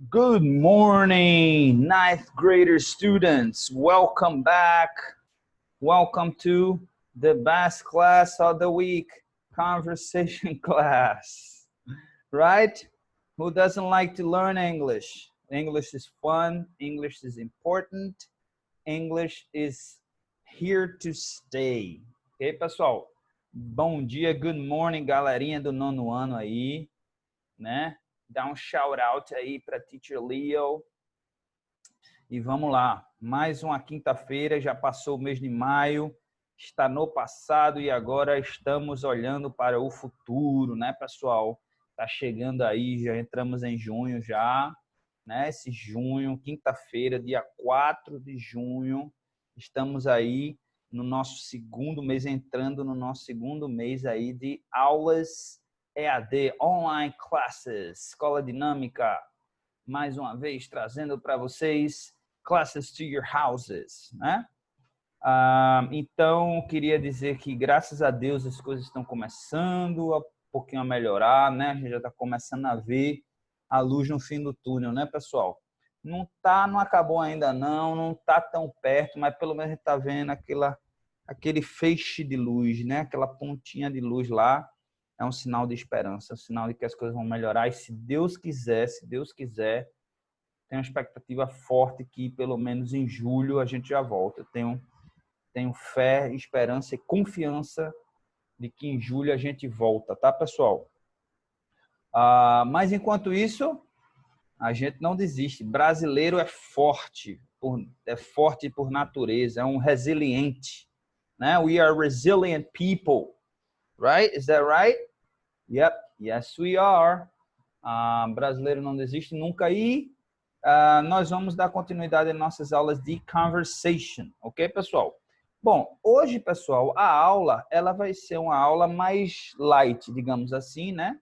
Good morning, ninth grader students. Welcome back. Welcome to the best class of the week, conversation class. Right? Who doesn't like to learn English? English is fun. English is important. English is here to stay. Ok, pessoal? Bom dia, good morning, galerinha do nono ano aí, né? Dá um shout out aí para Teacher Leo. E vamos lá, mais uma quinta-feira, já passou o mês de maio, está no passado e agora estamos olhando para o futuro, né, pessoal? Está chegando aí, já entramos em junho já, né? Esse junho, quinta-feira, dia 4 de junho, estamos aí no nosso segundo mês, entrando no nosso segundo mês aí de aulas EAD, Online Classes, Escola Dinâmica, mais uma vez trazendo para vocês classes to your houses, né? Então, queria dizer que, graças a Deus, as coisas estão começando um pouquinho a melhorar, né? A gente já está começando a ver a luz no fim do túnel, né, pessoal? Não acabou ainda não está tão perto, mas pelo menos a gente está vendo aquele feixe de luz, né? Aquela pontinha de luz lá, é um sinal de esperança, é um sinal de que as coisas vão melhorar e se Deus quiser, tem uma expectativa forte que pelo menos em julho a gente já volta. Tenho fé, esperança e confiança de que em julho a gente volta, tá, pessoal? Mas enquanto isso, a gente não desiste. Brasileiro é forte por natureza, é um resiliente, né? We are resilient people, right? Is that right? Yep, yes we are. Brasileiro não desiste nunca e nós vamos dar continuidade em nossas aulas de conversation, ok, pessoal? Bom, hoje, pessoal, a aula ela vai ser uma aula mais light, digamos assim, né?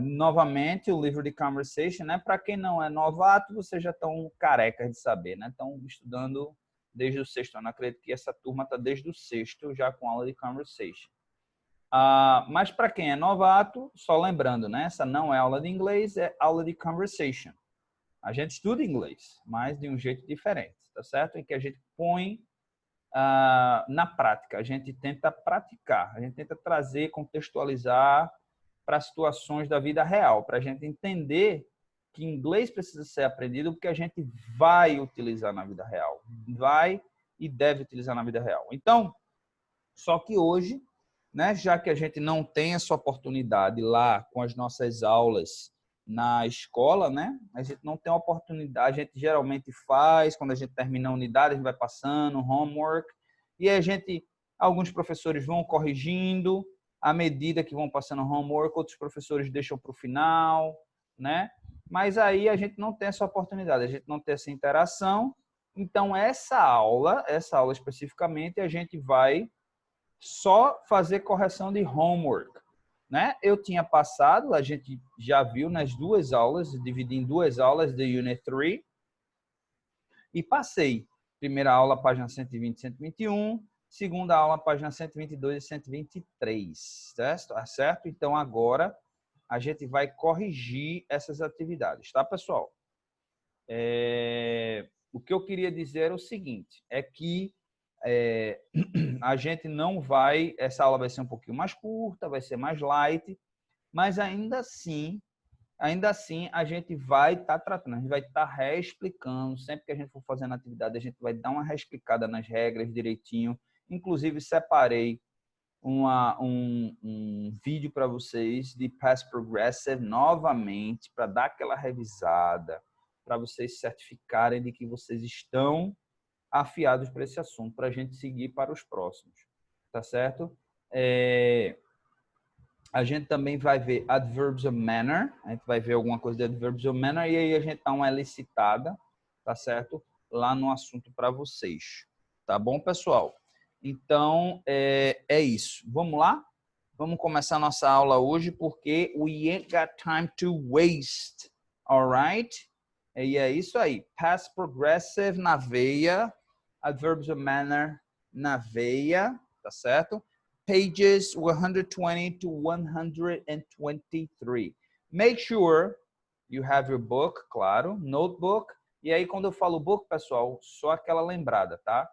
Novamente, o livro de conversation, né? Para quem não é novato, vocês já estão carecas de saber, né? Estão estudando desde o sexto ano. Acredito que essa turma está desde o sexto já com aula de conversation. Mas para quem é novato, só lembrando, né? Essa não é aula de inglês, é aula de conversation. A gente estuda inglês, mas de um jeito diferente, tá certo? Em que a gente põe na prática, a gente tenta praticar, a gente tenta trazer, contextualizar para situações da vida real, para a gente entender que inglês precisa ser aprendido porque a gente vai utilizar na vida real, vai e deve utilizar na vida real. Então, só que hoje, né, já que a gente não tem essa oportunidade lá com as nossas aulas na escola, né? A gente não tem oportunidade, a gente geralmente faz, quando a gente termina a unidade, a gente vai passando, homework, e alguns professores vão corrigindo, à medida que vão passando homework, outros professores deixam para o final, né? Mas aí a gente não tem essa oportunidade, a gente não tem essa interação, então essa aula especificamente, a gente vai só fazer correção de homework, né? Eu tinha passado, a gente já viu nas duas aulas, dividi em duas aulas de Unit 3 e passei. Primeira aula, página 120 e 121, segunda aula, página 122 e 123, certo? Então agora a gente vai corrigir essas atividades, tá, pessoal? O que eu queria dizer é o seguinte, é que a gente não vai, essa aula vai ser um pouquinho mais curta, vai ser mais light, mas ainda assim a gente vai estar tratando, a gente vai estar reexplicando, sempre que a gente for fazendo atividade, a gente vai dar uma reexplicada nas regras direitinho, inclusive separei um vídeo para vocês de Past Progressive novamente, para dar aquela revisada, para vocês certificarem de que vocês estão afiados para esse assunto, para a gente seguir para os próximos, tá certo? A gente também vai ver adverbs of manner, a gente vai ver alguma coisa de adverbs of manner e aí a gente dá uma elicitada, tá certo? Lá no assunto para vocês, tá bom, pessoal? Então, é isso. Vamos lá? Vamos começar a nossa aula hoje porque we ain't got time to waste, alright? E é isso aí. Past progressive na veia, adverbs of manner na veia, tá certo? Pages 120 to 123. Make sure You have your book, claro. Notebook. E aí, quando eu falo book, pessoal, só aquela lembrada, tá?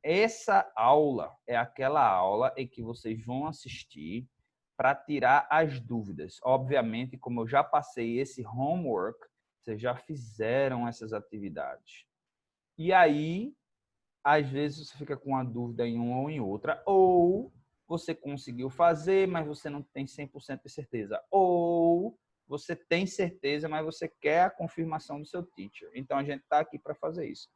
Essa aula é aquela aula em que vocês vão assistir para tirar as dúvidas. Obviamente, como eu já passei esse homework, vocês já fizeram essas atividades. E aí, às vezes, você fica com a dúvida em uma ou em outra, ou você conseguiu fazer, mas você não tem 100% de certeza. Ou você tem certeza, mas você quer a confirmação do seu teacher. Então, a gente está aqui para fazer isso.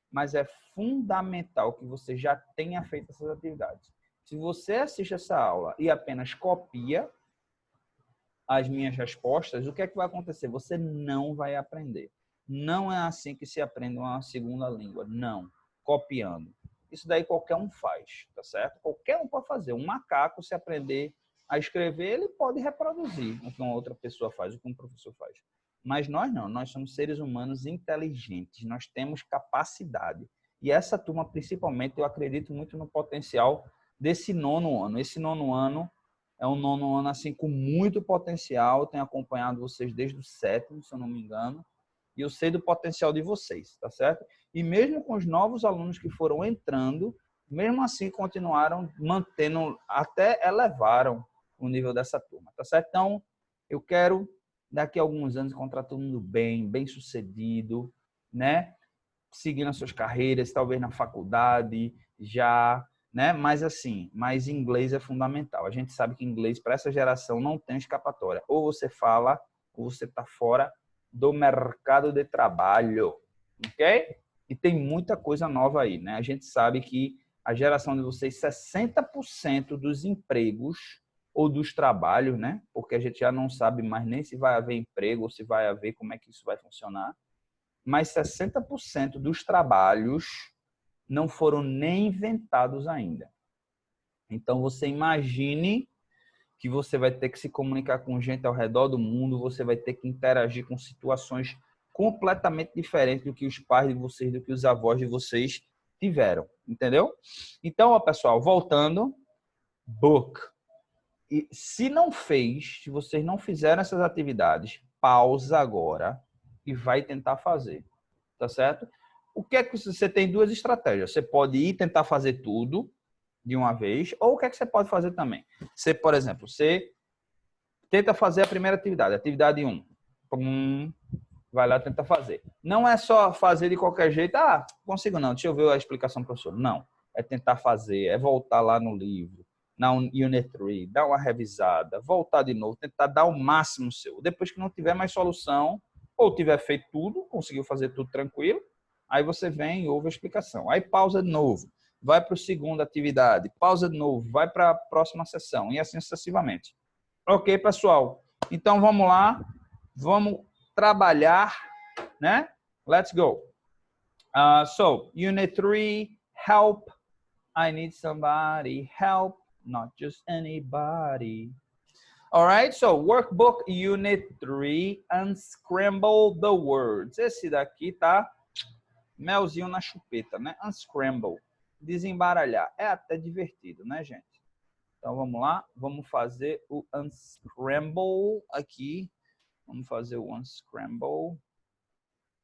Mas é fundamental que você já tenha feito essas atividades. Se você assiste essa aula e apenas copia as minhas respostas, o que é que vai acontecer? Você não vai aprender. Não é assim que se aprende uma segunda língua. Não. Copiando. Isso daí qualquer um faz, tá certo? Qualquer um pode fazer. Um macaco, se aprender a escrever, ele pode reproduzir o que uma outra pessoa faz, o que um professor faz. Mas nós não. Nós somos seres humanos inteligentes. Nós temos capacidade. E essa turma, principalmente, eu acredito muito no potencial desse nono ano. Esse nono ano é um nono ano assim com muito potencial. Eu tenho acompanhado vocês desde o sétimo, se eu não me engano. E eu sei do potencial de vocês, tá certo? E mesmo com os novos alunos que foram entrando, mesmo assim continuaram mantendo, até elevaram o nível dessa turma, tá certo? Então, eu quero, daqui a alguns anos, encontrar todo mundo bem, bem sucedido, né? Seguindo as suas carreiras, talvez na faculdade, já, né? Mas assim, mas inglês é fundamental. A gente sabe que inglês, para essa geração, não tem escapatória. Ou você fala, ou você está fora do mercado de trabalho, ok? E tem muita coisa nova aí, né? A gente sabe que a geração de vocês, 60% dos empregos ou dos trabalhos, né? Porque a gente já não sabe mais nem se vai haver emprego ou se vai haver, como é que isso vai funcionar. Mas 60% dos trabalhos não foram nem inventados ainda. Então, você imagine que você vai ter que se comunicar com gente ao redor do mundo, você vai ter que interagir com situações completamente diferentes do que os pais de vocês, do que os avós de vocês tiveram, entendeu? Então, ó, pessoal, voltando, book. E se não fez, se vocês não fizeram essas atividades, pausa agora e vai tentar fazer, tá certo? O que é que você tem duas estratégias? Você pode ir tentar fazer tudo de uma vez, ou o que é que você pode fazer também? Você, por exemplo, você tenta fazer a primeira atividade, atividade 1. Vai lá, tenta fazer. Não é só fazer de qualquer jeito, consigo não, deixa eu ver a explicação do professor. Não, é tentar fazer, é voltar lá no livro, na Unit 3, dar uma revisada, voltar de novo, tentar dar o máximo seu. Depois que não tiver mais solução, ou tiver feito tudo, conseguiu fazer tudo tranquilo, aí você vem e ouve a explicação. Aí pausa de novo, vai para a segunda atividade, pausa de novo, vai para a próxima sessão, e assim sucessivamente. Ok, pessoal? Então, vamos lá, vamos trabalhar, né? Let's go. So, Unit 3, help. I need somebody, help, not just anybody. All right, so Workbook Unit 3, Unscramble the Words. Esse daqui tá melzinho na chupeta, né? Unscramble, desembaralhar. É até divertido, né, gente? Então, vamos lá. Vamos fazer o Unscramble aqui. Vamos fazer o Unscramble.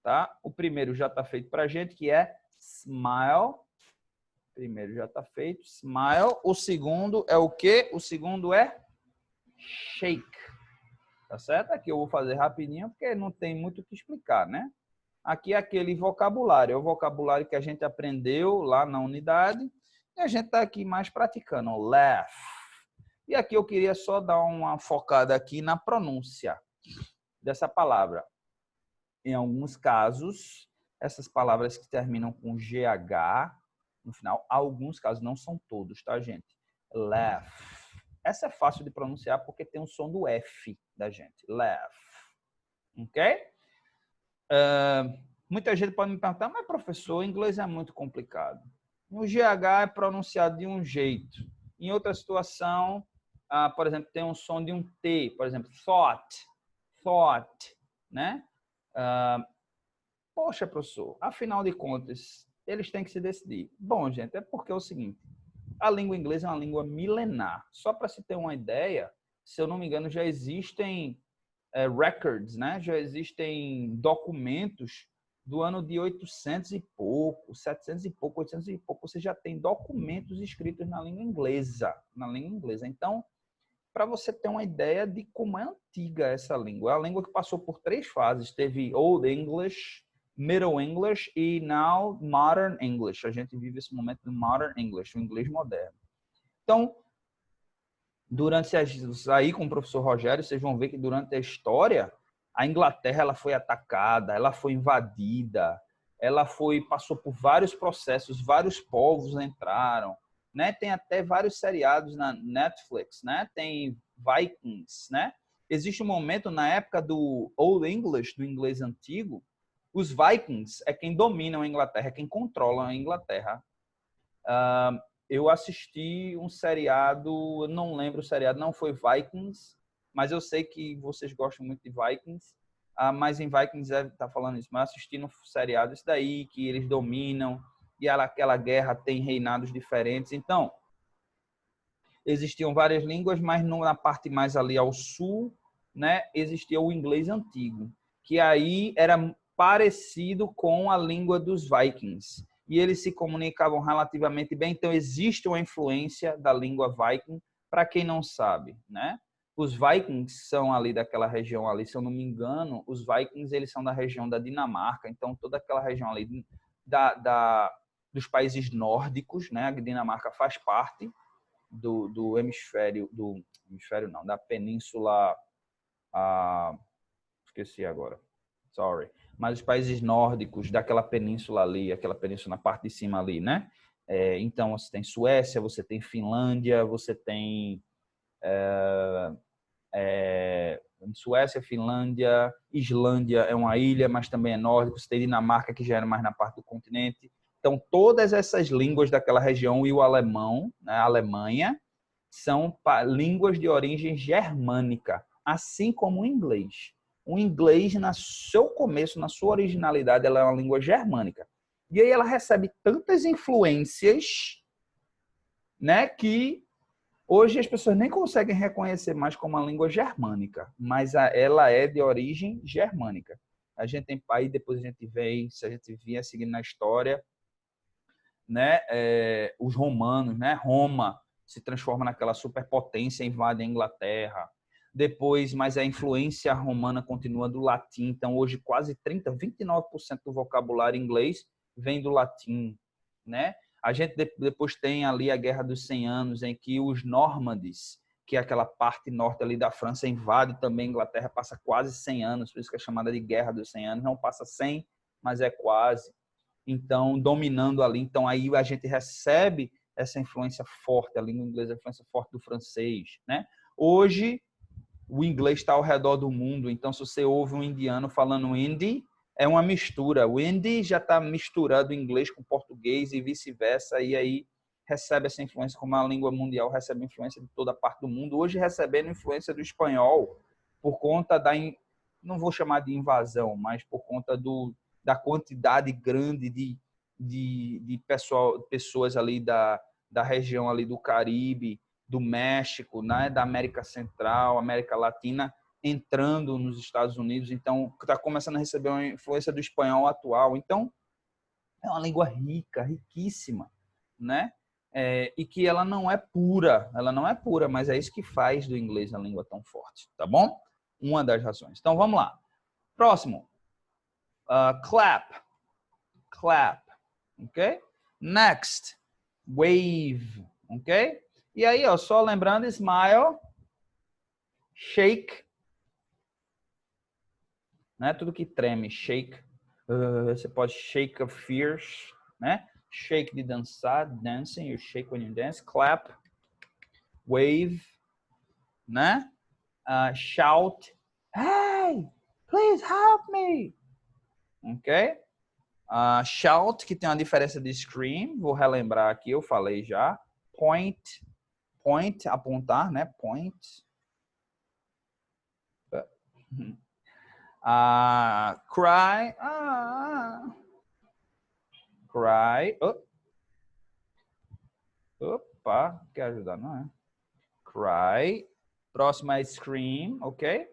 Tá? O primeiro já está feito para a gente, que é Smile. O primeiro já está feito, Smile. O segundo é o quê? O segundo é Shake. Tá certo? Aqui eu vou fazer rapidinho, porque não tem muito o que explicar, né? Aqui é aquele vocabulário. É o vocabulário que a gente aprendeu lá na unidade. E a gente está aqui mais praticando. Laugh. E aqui eu queria só dar uma focada aqui na pronúncia dessa palavra. Em alguns casos, essas palavras que terminam com GH no final, alguns casos, não são todos, tá, gente? Laugh. Essa é fácil de pronunciar porque tem o som do F da gente. Laugh. Ok? Muita gente pode me perguntar, mas professor, o inglês é muito complicado. O GH é pronunciado de um jeito. Em outra situação, por exemplo, tem um som de um T, por exemplo, thought, né? Poxa, professor, afinal de contas, eles têm que se decidir. Bom, gente, é porque é o seguinte, a língua inglesa é uma língua milenar. Só para se ter uma ideia, se eu não me engano, já existem records, né? Já existem documentos do ano de 800 e pouco, 700 e pouco, 800 e pouco. Você já tem documentos escritos na língua inglesa, Então, para você ter uma ideia de como é antiga essa língua. É a língua que passou por 3 fases. Teve Old English, Middle English e now Modern English. A gente vive esse momento do Modern English, o inglês moderno. Então, durante aí com o professor Rogério, vocês vão ver que durante a história, a Inglaterra ela foi atacada, ela foi invadida, passou por vários processos, vários povos entraram, né? Tem até vários seriados na Netflix, né? Tem Vikings, né? Existe um momento na época do Old English, do inglês antigo, os Vikings é quem dominam a Inglaterra, é quem controla a Inglaterra. Eu assisti um seriado, eu não lembro o seriado, não foi Vikings, mas eu sei que vocês gostam muito de Vikings, mas em Vikings tá falando isso, mas eu assisti no seriado isso daí, que eles dominam, e aquela guerra tem reinados diferentes. Então, existiam várias línguas, mas na parte mais ali ao sul, né, existia o inglês antigo, que aí era parecido com a língua dos Vikings. E eles se comunicavam relativamente bem, então existe uma influência da língua Viking, para quem não sabe, né? Os Vikings são ali daquela região ali, se eu não me engano, os Vikings eles são da região da Dinamarca, então toda aquela região ali dos países nórdicos, né? A Dinamarca faz parte do hemisfério, não, da península, esqueci agora, sorry, mas os países nórdicos daquela península ali, aquela península na parte de cima ali, né? Então, você tem Suécia, você tem Finlândia, você tem Suécia, Finlândia, Islândia é uma ilha, mas também é nórdico, você tem Dinamarca, que já era mais na parte do continente. Então, todas essas línguas daquela região e o alemão, né, a Alemanha, são línguas de origem germânica, assim como o inglês. O inglês, no seu começo, na sua originalidade, ela é uma língua germânica. E aí ela recebe tantas influências, né, que hoje as pessoas nem conseguem reconhecer mais como uma língua germânica, mas ela é de origem germânica. A gente tem aí depois a gente vê, se a gente vier seguindo na história, né, os romanos, né, Roma se transforma naquela superpotência, invade a Inglaterra. Depois, mas a influência romana continua do latim, então hoje quase 29% do vocabulário inglês vem do latim, né? A gente depois tem ali a Guerra dos 100 Anos, em que os nórmades, que é aquela parte norte ali da França, invade também a Inglaterra, passa quase 100 anos, por isso que é chamada de Guerra dos 100 Anos, não passa 100, mas é quase. Então, dominando ali. Então, aí a gente recebe essa influência forte, a língua inglesa, a influência forte do francês, né? Hoje, o inglês está ao redor do mundo, então se você ouve um indiano falando hindi, é uma mistura. O hindi já está misturando inglês com português e vice-versa, e aí recebe essa influência, como a língua mundial recebe influência de toda parte do mundo. Hoje recebendo influência do espanhol, por conta não vou chamar de invasão, mas por conta da quantidade grande de pessoas ali da região ali do Caribe, do México, né, da América Central, América Latina, entrando nos Estados Unidos. Então, está começando a receber uma influência do espanhol atual. Então, é uma língua rica, riquíssima, né? E que ela não é pura, mas é isso que faz do inglês a língua tão forte, tá bom? Uma das razões. Então, vamos lá. Próximo. Clap. Clap. Ok? Next. Wave. Ok? E aí, ó, só lembrando, smile, shake, né? Tudo que treme, shake. Você pode shake of fears, né? Shake de dançar, dancing, you shake when you dance. Clap, wave, né? Shout, hey, please help me. Ok? Shout, que tem uma diferença de scream, vou relembrar aqui, eu falei já. Point, apontar, né? Point. Cry, cry. Opa, quer ajudar, não é? Cry. Próximo é scream, ok?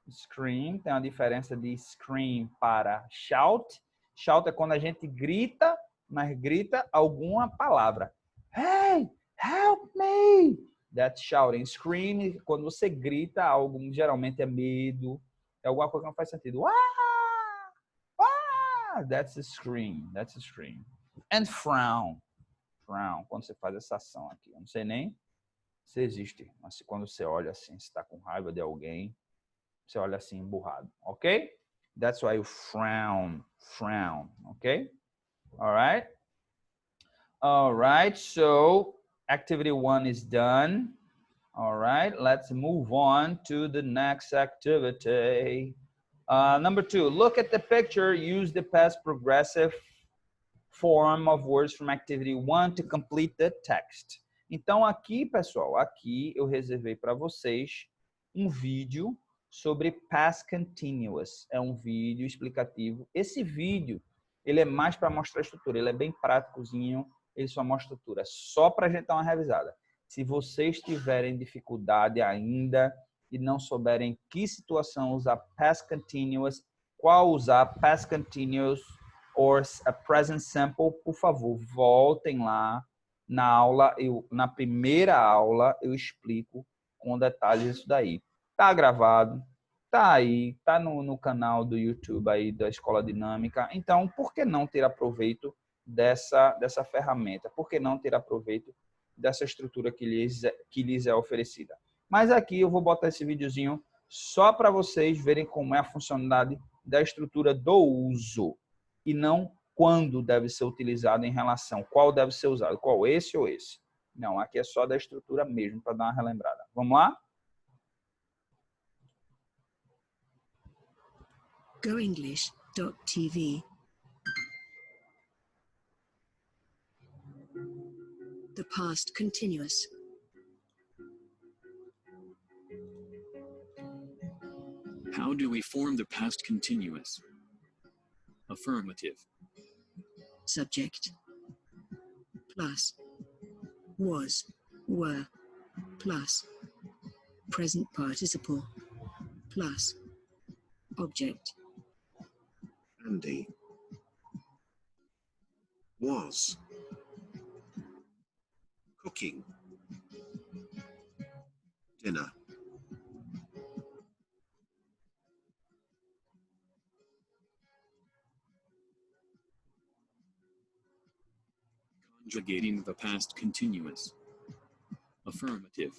Scream, tem uma diferença de scream para shout. Shout é quando a gente grita, mas grita alguma palavra. Hey, help me! That's shouting. Scream, quando você grita algo, geralmente é medo, é alguma coisa que não faz sentido. Ah! Ah! That's a scream. That's a scream. And frown. Frown, quando você faz essa ação aqui. Eu não sei nem se existe, mas quando você olha assim, você está com raiva de alguém, você olha assim emburrado, ok? That's why you frown, ok? All right? All right, so activity 1 is done. All right, let's move on to the next activity. Number 2, look at the picture, use the past progressive form of words from activity 1 to complete the text. Então aqui, pessoal, aqui eu reservei para vocês um vídeo sobre past continuous. É um vídeo explicativo. Esse vídeo, ele é mais para mostrar a estrutura. Ele é bem práticozinho, ele só mostra a estrutura. Só para a gente dar uma revisada. Se vocês tiverem dificuldade ainda e não souberem que situação usar past continuous, qual usar past continuous or a present simple, por favor, voltem lá na aula. Na primeira aula eu explico com detalhes isso daí. Tá gravado, tá aí, tá no canal do YouTube aí da Escola Dinâmica. Então, por que não ter aproveito dessa ferramenta? Por que não ter aproveito dessa estrutura que lhes é oferecida? Mas aqui eu vou botar esse videozinho só para vocês verem como é a funcionalidade da estrutura do uso e não quando deve ser utilizado em relação, qual deve ser usado, qual esse ou esse. Não, aqui é só da estrutura mesmo, para dar uma relembrada. Vamos lá? GoEnglish.tv. The past continuous. How do we form the past continuous? Affirmative. Subject. Plus. Was. Were. Plus. Present participle. Plus. Object. Andy. Was. Cooking. Dinner. Conjugating the past continuous. Affirmative.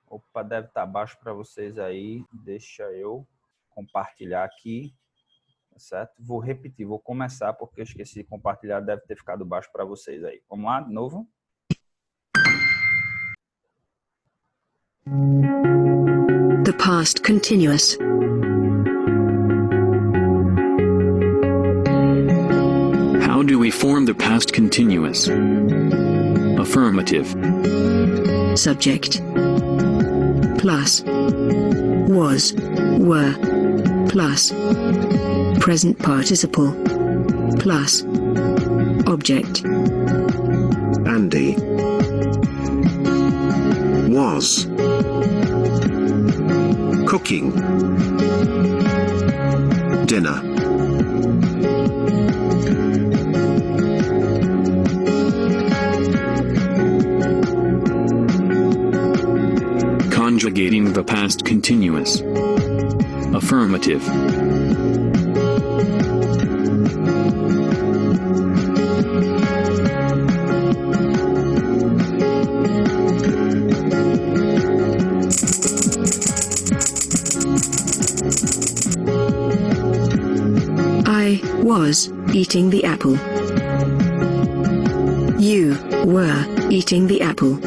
Opa, deve estar baixo para vocês aí. Deixa eu compartilhar aqui, tá certo? Vou repetir, vou começar porque eu esqueci de compartilhar, deve ter ficado baixo para vocês aí. Vamos lá, de novo? The past continuous. How do we form the past continuous? Affirmative. Subject. Plus. Was. Were. Plus. Present participle. Plus. Object. Andy. Was. Cooking. Dinner. Conjugating the past continuous. Affirmative. I was eating the apple. You were eating the apple.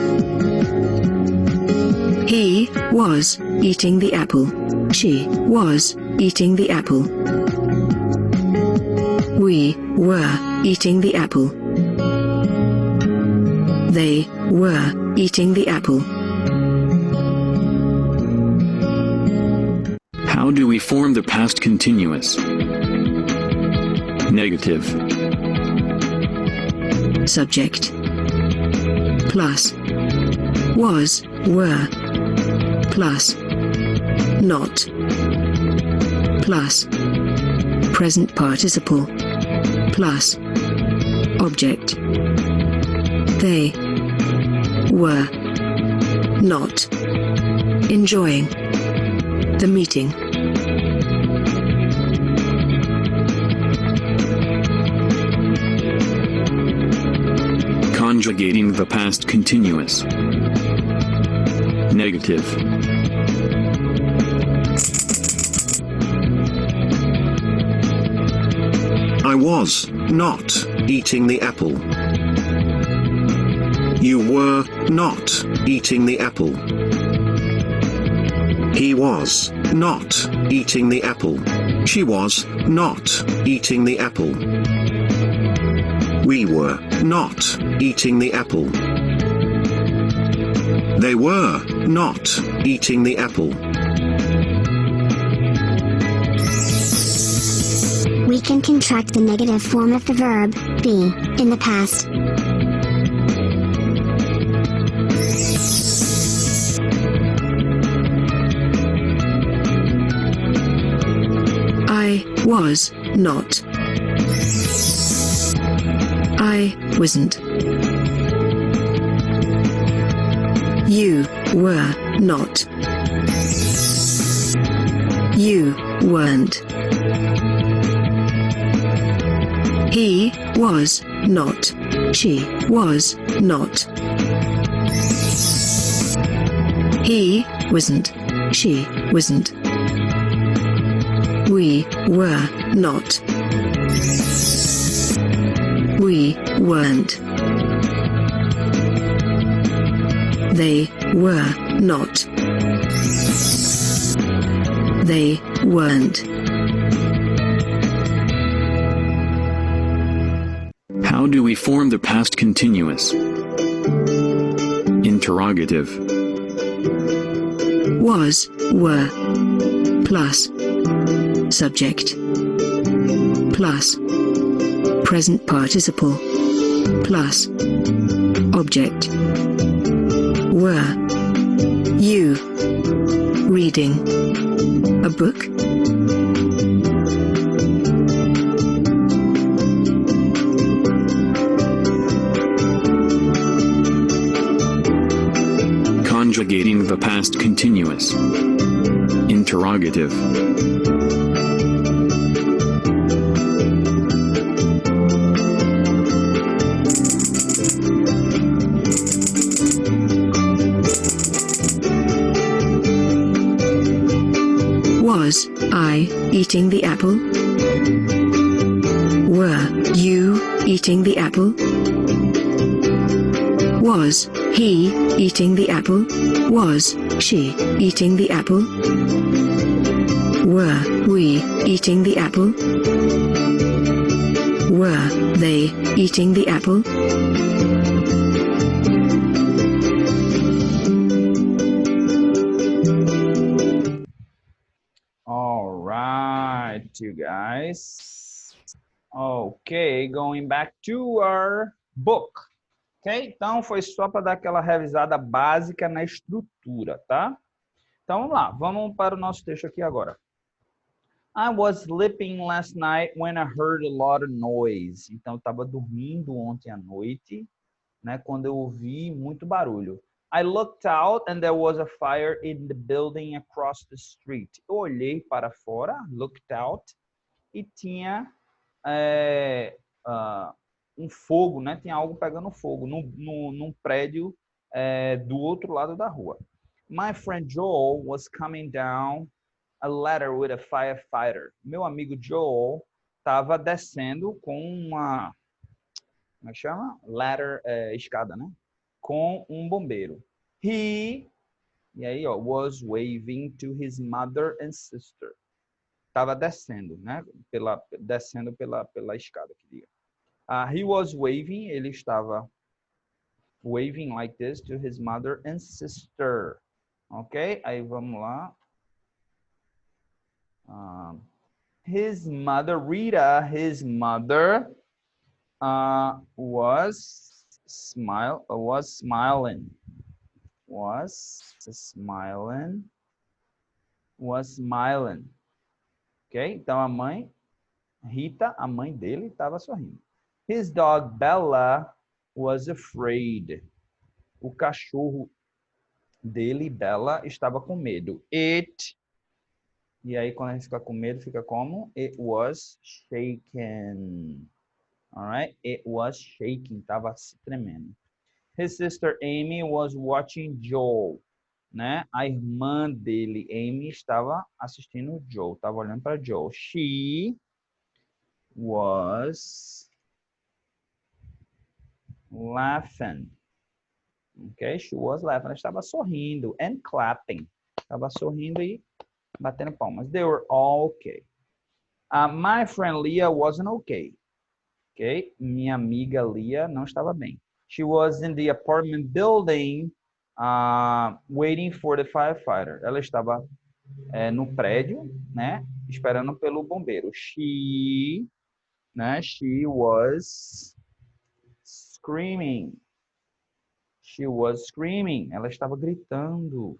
He was eating the apple. She was eating the apple. We were eating the apple. They were eating the apple. How do we form the past continuous? Negative. Subject. plus was, were, plus not, plus present participle, plus object. They were not enjoying the meeting. Conjugating the past continuous. Negative. I was not eating the apple. You were not eating the apple. He was not eating the apple. She was not eating the apple. We were not eating the apple. They were not eating the apple. We can contract the negative form of the verb be in the past. I was not. I wasn't. You were not. You weren't. He was not. She was not. He wasn't. She wasn't. We were not. We weren't. They were not. They weren't. How do we form the past continuous? Interrogative. Was, were, plus subject, plus present participle, plus object. Were you reading a book? Conjugating the past continuous. Interrogative. Was I eating the apple? Were you eating the apple? Was he eating the apple? Was she eating the apple? Were we eating the apple? Were they eating the apple? All right, you guys. Okay, going back to our book. Ok? Então, foi só para dar aquela revisada básica na estrutura, tá? Então, vamos lá. Vamos para o nosso texto aqui agora. I was sleeping last night when I heard a lot of noise. Então, eu estava dormindo ontem à noite, né, quando eu ouvi muito barulho. I looked out and there was a fire in the building across the street. Eu olhei para fora, looked out, e tinha um fogo, né? Tinha algo pegando fogo num prédio do outro lado da rua. My friend Joel was coming down a ladder with a firefighter. Meu amigo Joel estava descendo com uma, como é que chama? Ladder, escada, né? Com um bombeiro. He, e aí, ó, was waving to his mother and sister. Estava descendo, né? Descendo pela escada, que diga. He was waving, ele estava waving like this to his mother and sister. Ok? Aí vamos lá. His mother, Rita, his mother was was smiling. Was smiling. Was smiling. Ok? Então a mãe, Rita, a mãe dele, estava sorrindo. His dog Bella was afraid. O cachorro dele, Bella, estava com medo. It, e aí quando a gente fica com medo, fica como? It was shaken. Alright? It was shaking. Estava se tremendo. His sister Amy was watching Joel. Né? A irmã dele, Amy, estava assistindo o Joel. Estava olhando para Joel. She was laughing. Ok? She was laughing. Ela estava sorrindo. And clapping. Estava sorrindo e batendo palmas. They were all okay. My friend Leah wasn't okay. Ok? Minha amiga Leah não estava bem. She was in the apartment building waiting for the firefighter. Ela estava no prédio, né? Esperando pelo bombeiro. She was screaming. She was screaming. Ela estava gritando.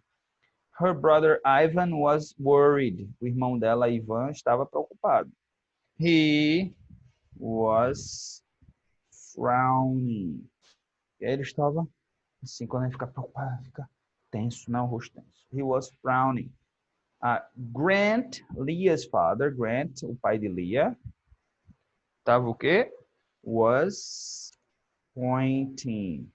Her brother Ivan was worried. O irmão dela, Ivan, estava preocupado. He was frowning. E aí ele estava assim, quando ele fica preocupado, fica tenso, não, o rosto tenso. He was frowning. Grant, Leah's father, Grant, o pai de Leah, estava o quê? Was pointing.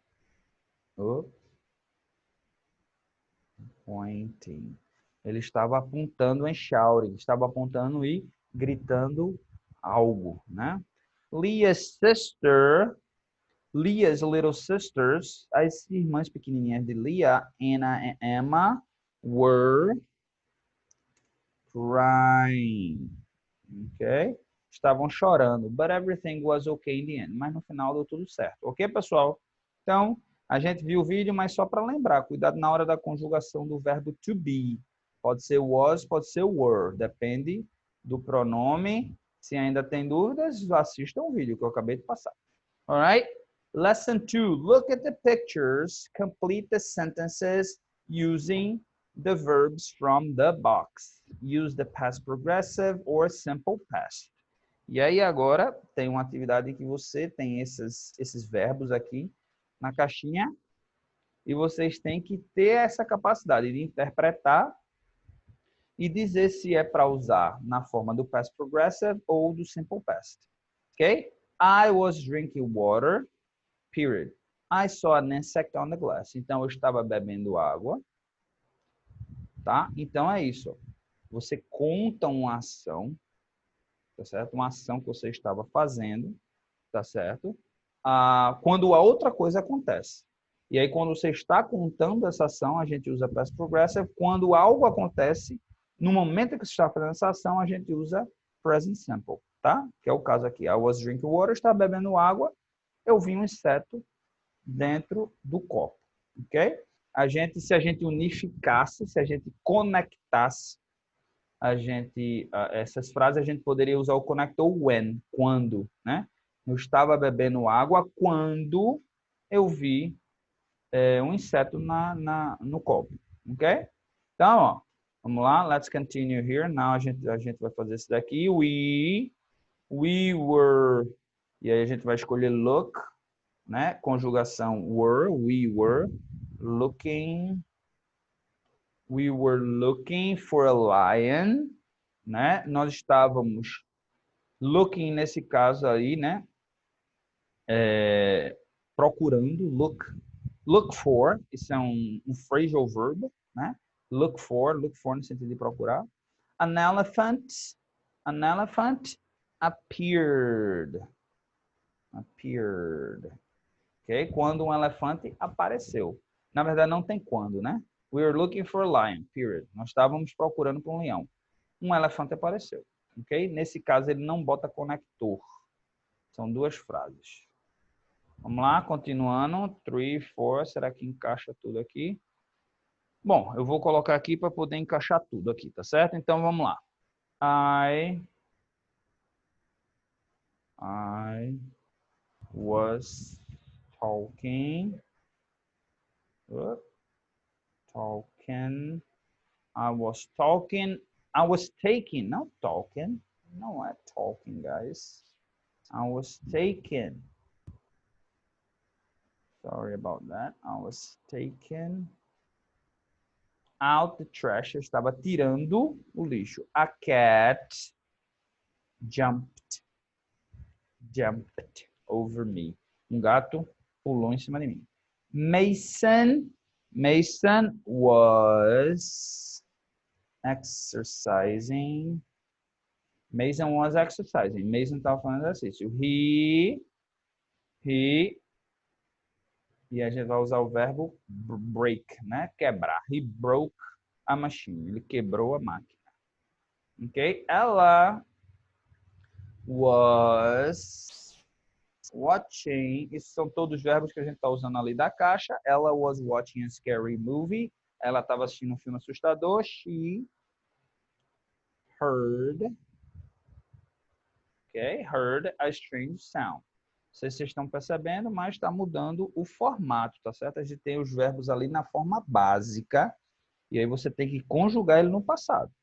Pointing. Ele estava apontando and shouting. Estava apontando e gritando algo, né? Leah's little sisters, as irmãs pequenininhas de Leah, Anna and Emma, were crying. Ok? Estavam chorando. But everything was okay in the end. Mas no final deu tudo certo. Ok, pessoal? Então, a gente viu o vídeo, mas só para lembrar, cuidado na hora da conjugação do verbo to be. Pode ser was, pode ser were. Depende do pronome. Se ainda tem dúvidas, assistam o vídeo que eu acabei de passar. Alright? Lesson 2. Look at the pictures. Complete the sentences using the verbs from the box. Use the past progressive or simple past. E aí agora tem uma atividade em que você tem esses verbos aqui na caixinha e vocês têm que ter essa capacidade de interpretar e dizer se é para usar na forma do past progressive ou do simple past. Ok? I was drinking water, period. I saw an insect on the glass. Então, eu estava bebendo água. Tá? Então, é isso. Você conta uma ação, tá certo? Uma ação que você estava fazendo, tá certo? Quando a outra coisa acontece. E aí, quando você está contando essa ação, a gente usa past progressive. Quando algo acontece, no momento que você está fazendo essa ação, a gente usa present simple, tá? Que é o caso aqui. I was drinking water, estava bebendo água, eu vi um inseto dentro do copo, ok? Se a gente unificasse, se a gente conectasse, essas frases a gente poderia usar o conector when, quando, né? Eu estava bebendo água quando eu vi um inseto no copo, ok? Então, ó, vamos lá, let's continue here. Now a gente vai fazer isso daqui. We were, e aí a gente vai escolher look, né? Conjugação were, we were looking for a lion, né? Nós estávamos looking nesse caso aí, né? Procurando, look for, isso é um phrasal verb, né? Look for no sentido de procurar. An elephant appeared. Ok? Quando um elefante apareceu. Na verdade, não tem quando, né? We were looking for a lion, period. Nós estávamos procurando por um leão. Um elefante apareceu. Ok? Nesse caso, ele não bota conector. São duas frases. Vamos lá, continuando. 3, 4, será que encaixa tudo aqui? Bom, eu vou colocar aqui para poder encaixar tudo aqui, tá certo? Então, vamos lá. I was talking. Talking. I was talking. I was taking, not talking. No, I'm talking, guys. I was taking. Sorry about that. I was taking out the trash. Eu estava tirando o lixo. A cat jumped over me. Um gato pulou em cima de mim. Mason was exercising. Mason was exercising. Mason estava fazendo exercício. He e a gente vai usar o verbo break, né? Quebrar. He broke a machine. Ele quebrou a máquina. Ok? Ela was watching. Esses são todos os verbos que a gente está usando ali da caixa. Ela was watching a scary movie. Ela estava assistindo um filme assustador. She heard. Ok? Heard a strange sound. Não sei se vocês estão percebendo, mas está mudando o formato, tá certo? A gente tem os verbos ali na forma básica e aí você tem que conjugar ele no passado.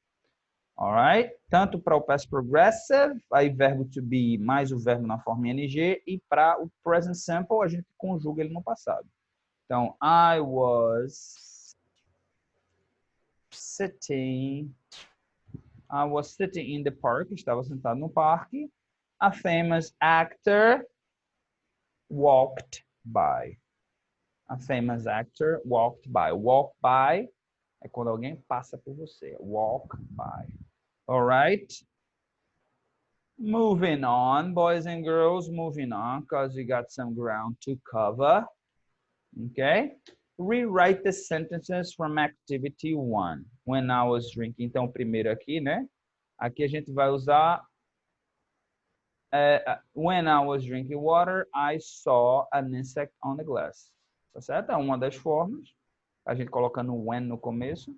Alright? Tanto para o past progressive, aí verbo to be mais o verbo na forma ing, e para o present simple a gente conjuga ele no passado. Então, I was sitting in the park, estava sentado no parque. A famous actor walked by. A famous actor walked by. Walk by é quando alguém passa por você. Walk by. All right? Moving on, boys and girls, moving on, because we got some ground to cover. Okay? Rewrite the sentences from activity 1. When I was drinking. Então, primeiro aqui, né? Aqui a gente vai usar when I was drinking water, I saw an insect on the glass. Tá certo? É uma das formas. A gente colocando when no começo.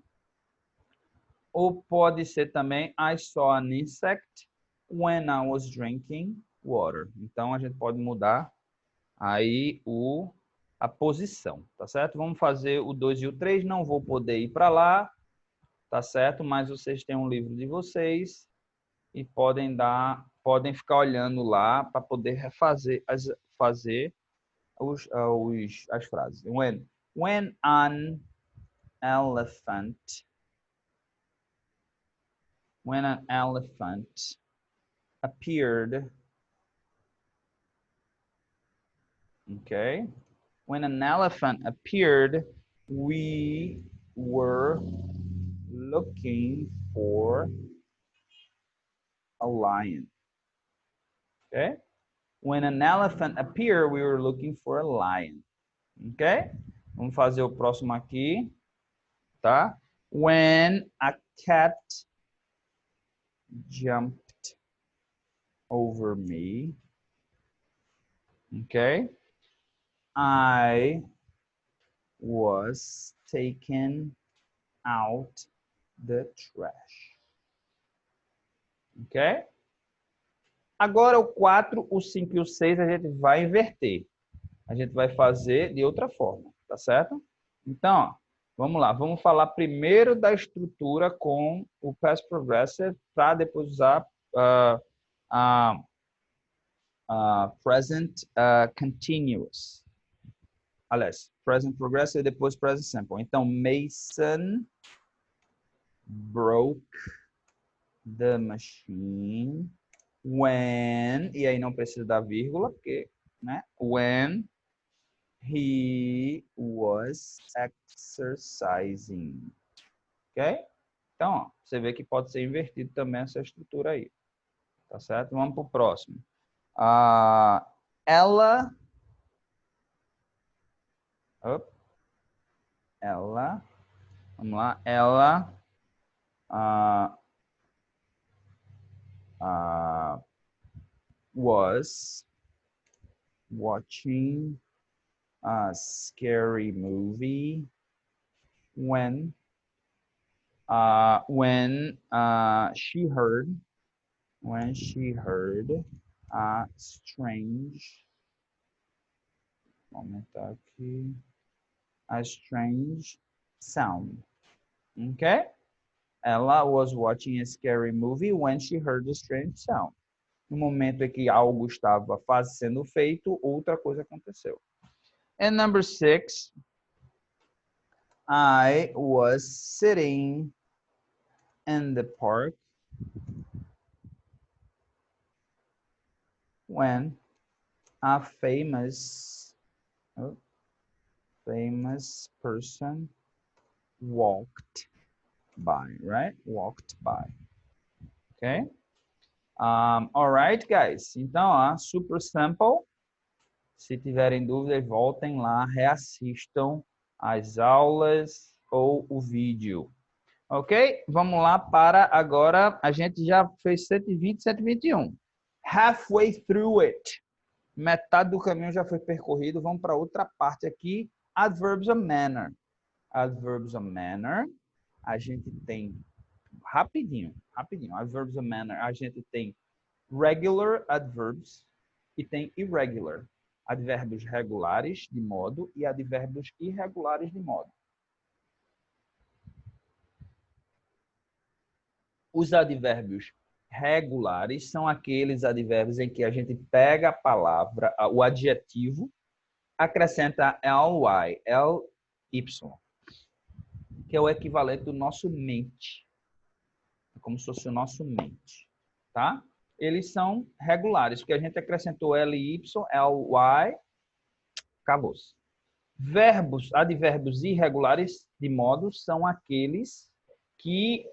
Ou pode ser também I saw an insect when I was drinking water. Então, a gente pode mudar aí a posição. Tá certo? Vamos fazer o 2 e o 3. Não vou poder ir para lá. Tá certo? Mas vocês têm um livro de vocês e podem ficar olhando lá para poder refazer as frases. When an elephant appeared, okay? When an elephant appeared, we were looking for a lion. Okay? When an elephant appeared, we were looking for a lion. Ok? Vamos fazer o próximo aqui. Tá? When a cat jumped over me. Ok? I was taken out the trash. Ok? Agora o 4, o 5 e o 6 a gente vai inverter. A gente vai fazer de outra forma, tá certo? Então, ó, vamos lá. Vamos falar primeiro da estrutura com o past progressive para depois usar present continuous. Aliás, present progressive e depois present simple. Então, Mason broke the machine when, e aí não precisa da vírgula, porque, né? When he was exercising. Ok? Então, ó, você vê que pode ser invertido também essa estrutura aí. Tá certo? Vamos para o próximo. Ela, vamos lá, ela was watching a scary movie when she heard a strange Vou aumentar aqui. A strange sound. Ok? Ela was watching a scary movie when she heard a strange sound. No momento em que algo estava sendo feito, outra coisa aconteceu. And number 6, I was sitting in the park when a famous person walked by, right? Walked by. Okay? All right, guys. Então, ó, super simple. Se tiverem dúvidas, voltem lá, reassistam as aulas ou o vídeo. Ok? Vamos lá para agora. A gente já fez 120, 121. Halfway through it. Metade do caminho já foi percorrido. Vamos para outra parte aqui. Adverbs of manner. Adverbs of manner. A gente tem, rapidinho. Adverbs of manner. A gente tem regular adverbs e tem irregular. Advérbios regulares de modo e advérbios irregulares de modo. Os advérbios regulares são aqueles advérbios em que a gente pega a palavra, o adjetivo, acrescenta ly, que é o equivalente do nosso mente. É como se fosse o nosso mente, tá? Eles são regulares, porque a gente acrescentou ly, ly, acabou-se. Advérbios irregulares de modo são aqueles que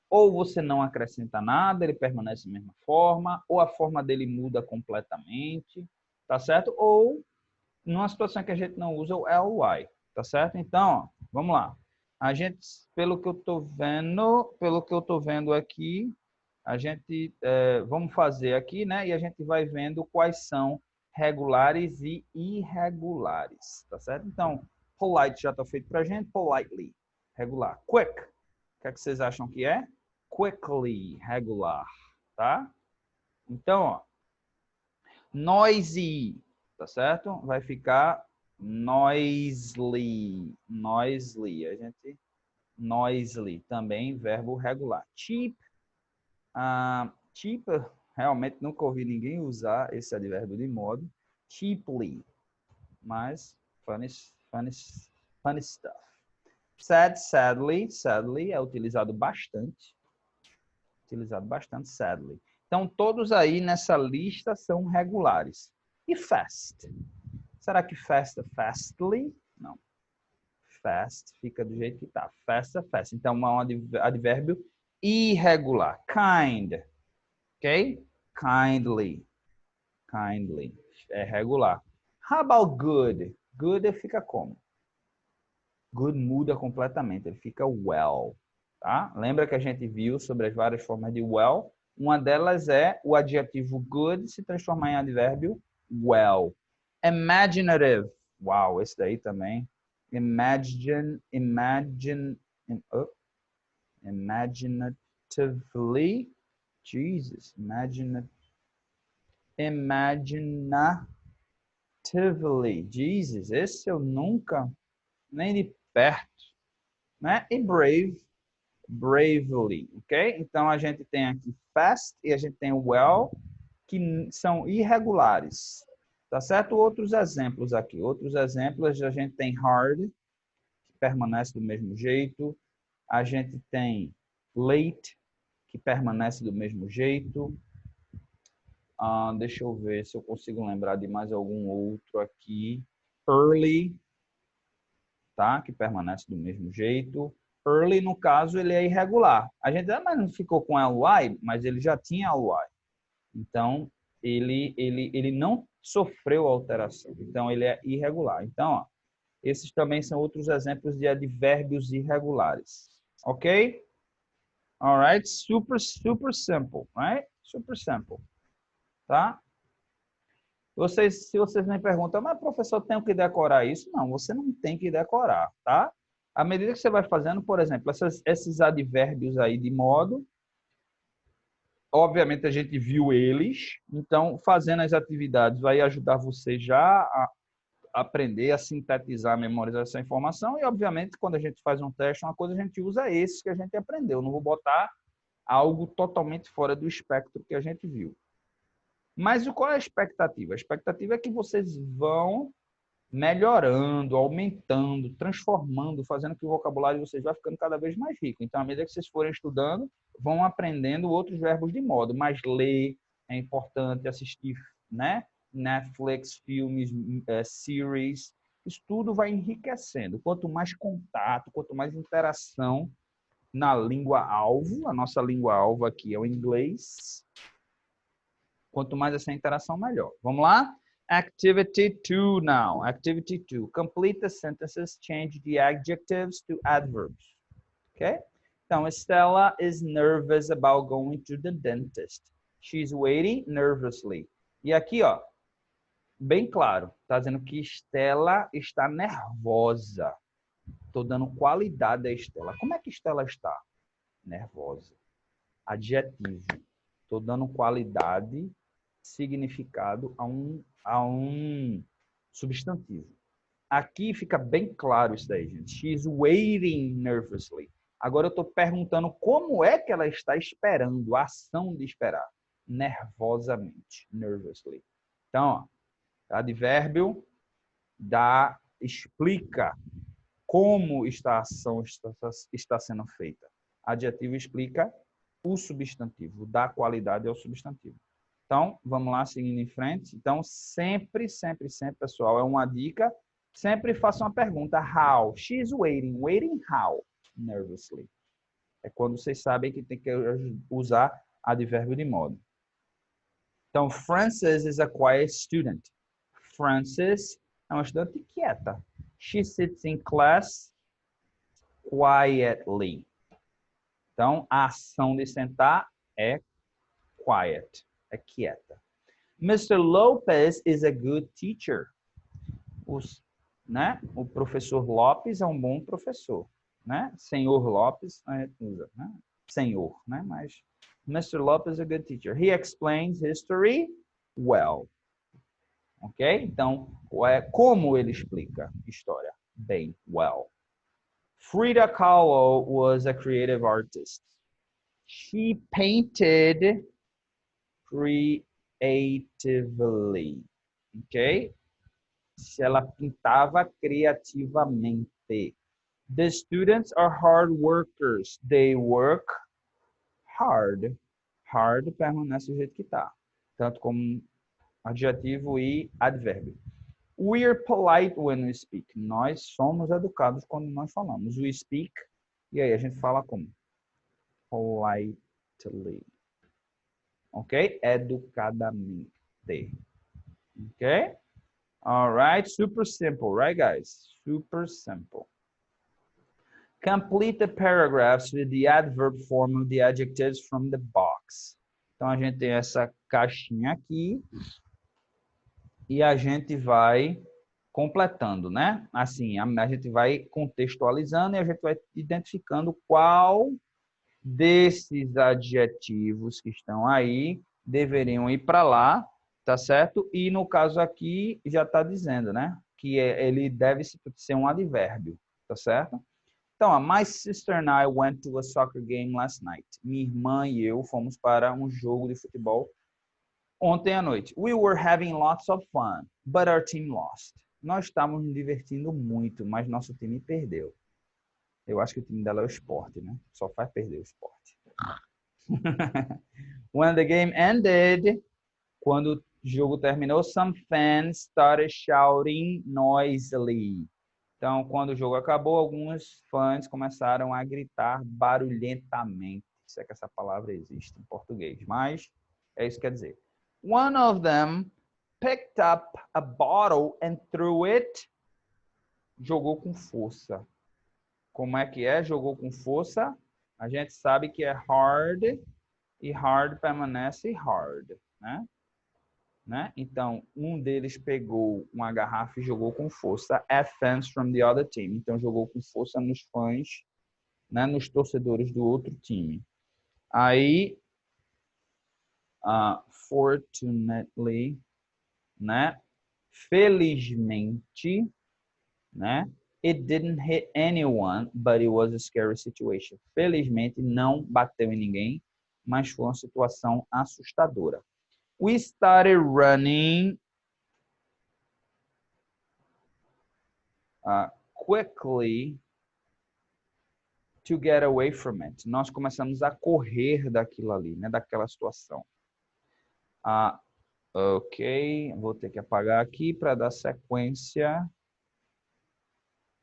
ou você não acrescenta nada, ele permanece da mesma forma, ou a forma dele muda completamente, tá certo? Ou numa situação que a gente não usa o ly, tá certo? Então, ó, vamos lá. A gente, pelo que eu tô vendo aqui, a gente vamos fazer aqui, né? E a gente vai vendo quais são regulares e irregulares, tá certo? Então, polite já está feito pra gente, politely, regular. Quick, o que é que vocês acham que é? Quickly, regular, tá? Então, ó, noisy, tá certo? Vai ficar noisily, a gente, noisily, também verbo regular. Cheap, cheap, realmente nunca ouvi ninguém usar esse advérbio de modo. Cheaply, mas funny stuff. Sad, sadly é utilizado bastante, sadly. Então, todos aí nessa lista são regulares. E fast? Será que fast é fastly? Não. Fast fica do jeito que está. Fast é fast. Então, é um advérbio irregular. Kind. Ok? Kindly. É regular. How about good? Good fica como? Good muda completamente. Ele fica well. Tá? Lembra que a gente viu sobre as várias formas de well? Uma delas é o adjetivo good se transformar em advérbio well. Imaginative. Uau, esse daí também. Imaginatively. Jesus. Imaginatively. Jesus, esse eu nunca, nem de perto. Né? E brave. Bravely, ok? Então, a gente tem aqui fast e a gente tem well, que são irregulares, tá certo? Outros exemplos aqui. Outros exemplos, a gente tem hard, que permanece do mesmo jeito. A gente tem late, que permanece do mesmo jeito. Deixa eu ver se eu consigo lembrar de mais algum outro aqui. Early, tá? Que permanece do mesmo jeito. Early, no caso, ele é irregular. A gente mas não ficou com ly, mas ele já tinha ly. Então, ele não sofreu alteração. Então, ele é irregular. Então, ó, esses também são outros exemplos de advérbios irregulares. Ok? Alright? Super simple, right? Super simple. Tá? Se vocês me perguntam, mas professor, tenho que decorar isso? Não, você não tem que decorar, tá? À medida que você vai fazendo, por exemplo, esses advérbios aí de modo, obviamente a gente viu eles, então fazendo as atividades vai ajudar você já aprender a sintetizar, memorizar essa informação. E, obviamente, quando a gente faz um teste, uma coisa, a gente usa esses que a gente aprendeu. Não vou botar algo totalmente fora do espectro que a gente viu. Mas qual é a expectativa? A expectativa é que vocês vão melhorando, aumentando, transformando, fazendo que o vocabulário de vocês vá ficando cada vez mais rico. Então, à medida que vocês forem estudando, vão aprendendo outros verbos de modo. Mas ler é importante, assistir, né? Netflix, filmes, series, isso tudo vai enriquecendo. Quanto mais contato, quanto mais interação na língua-alvo, a nossa língua-alvo aqui é o inglês, quanto mais essa interação, melhor. Vamos lá? Activity 2 now. Activity 2. Complete the sentences, change the adjectives to adverbs. Okay? Então, Stella is nervous about going to the dentist. She's waiting nervously. E aqui, ó, bem claro, tá dizendo que Stella está nervosa. Estou dando qualidade a Stella. Como é que Stella está? Nervosa. Adjetivo. Estou dando qualidade, significado a um substantivo. Aqui fica bem claro isso daí, gente. She's waiting nervously. Agora eu estou perguntando como é que ela está esperando, a ação de esperar. Nervosamente. Nervously. Então, ó, advérbio explica como a ação está sendo feita. Adjetivo explica o substantivo, dá qualidade ao substantivo. Então, vamos lá, seguindo em frente. Então, sempre, pessoal, é uma dica. Sempre faça uma pergunta. How? She's waiting. Waiting how? Nervously. É quando vocês sabem que tem que usar advérbio de modo. Então, Frances is a quiet student. Frances é uma estudante quieta. She sits in class quietly. Então, a ação de sentar é quiet, é quieta. Mr. Lopez is a good teacher. O professor Lopes é um bom professor. Né? Senhor Lopes, a gente usa, né? Senhor, né? Mas Mr. Lopez is a good teacher. He explains history well. Ok? Então, como ele explica história? Bem, well. Frida Kahlo was a creative artist. She painted creatively. Ok? Ela pintava criativamente. The students are hard workers. They work hard. Hard permanece do jeito que está. Tanto como adjetivo e advérbio. We're polite when we speak. Nós somos educados quando nós falamos. We speak. E aí, a gente fala como? Politely. Ok? Educadamente. Ok? Alright. Super simple, right, guys? Super simple. Complete the paragraphs with the adverb form of the adjectives from the box. Então, a gente tem essa caixinha aqui. E a gente vai completando, né? Assim, a gente vai contextualizando e a gente vai identificando qual desses adjetivos que estão aí deveriam ir para lá, tá certo? E no caso aqui já está dizendo, né? Que ele deve ser um advérbio, tá certo? Então, my sister and I went to a soccer game last night. Minha irmã e eu fomos para um jogo de futebol ontem à noite. We were having lots of fun, but our team lost. Nós estávamos nos divertindo muito, mas nosso time perdeu. Eu acho que o time dela é o esporte, né? Só faz perder o esporte. When the game ended, quando o jogo terminou, some fans started shouting noisily. Então, quando o jogo acabou, alguns fãs começaram a gritar barulhentamente. Se é que essa palavra existe em português, mas é isso que quer dizer. One of them picked up a bottle and threw it. Jogou com força. Como é que é? Jogou com força. A gente sabe que é hard. E hard permanece hard. Né? Então, um deles pegou uma garrafa e jogou com força. At fans from the other team. Então, jogou com força nos fãs, né? Nos torcedores do outro time. Aí... fortunately, né? Felizmente, né? It didn't hit anyone, but it was a scary situation. Felizmente, não bateu em ninguém, mas foi uma situação assustadora. We started running quickly to get away from it. Nós começamos a correr daquilo ali, né? Daquela situação. Ok, vou ter que apagar aqui para dar sequência.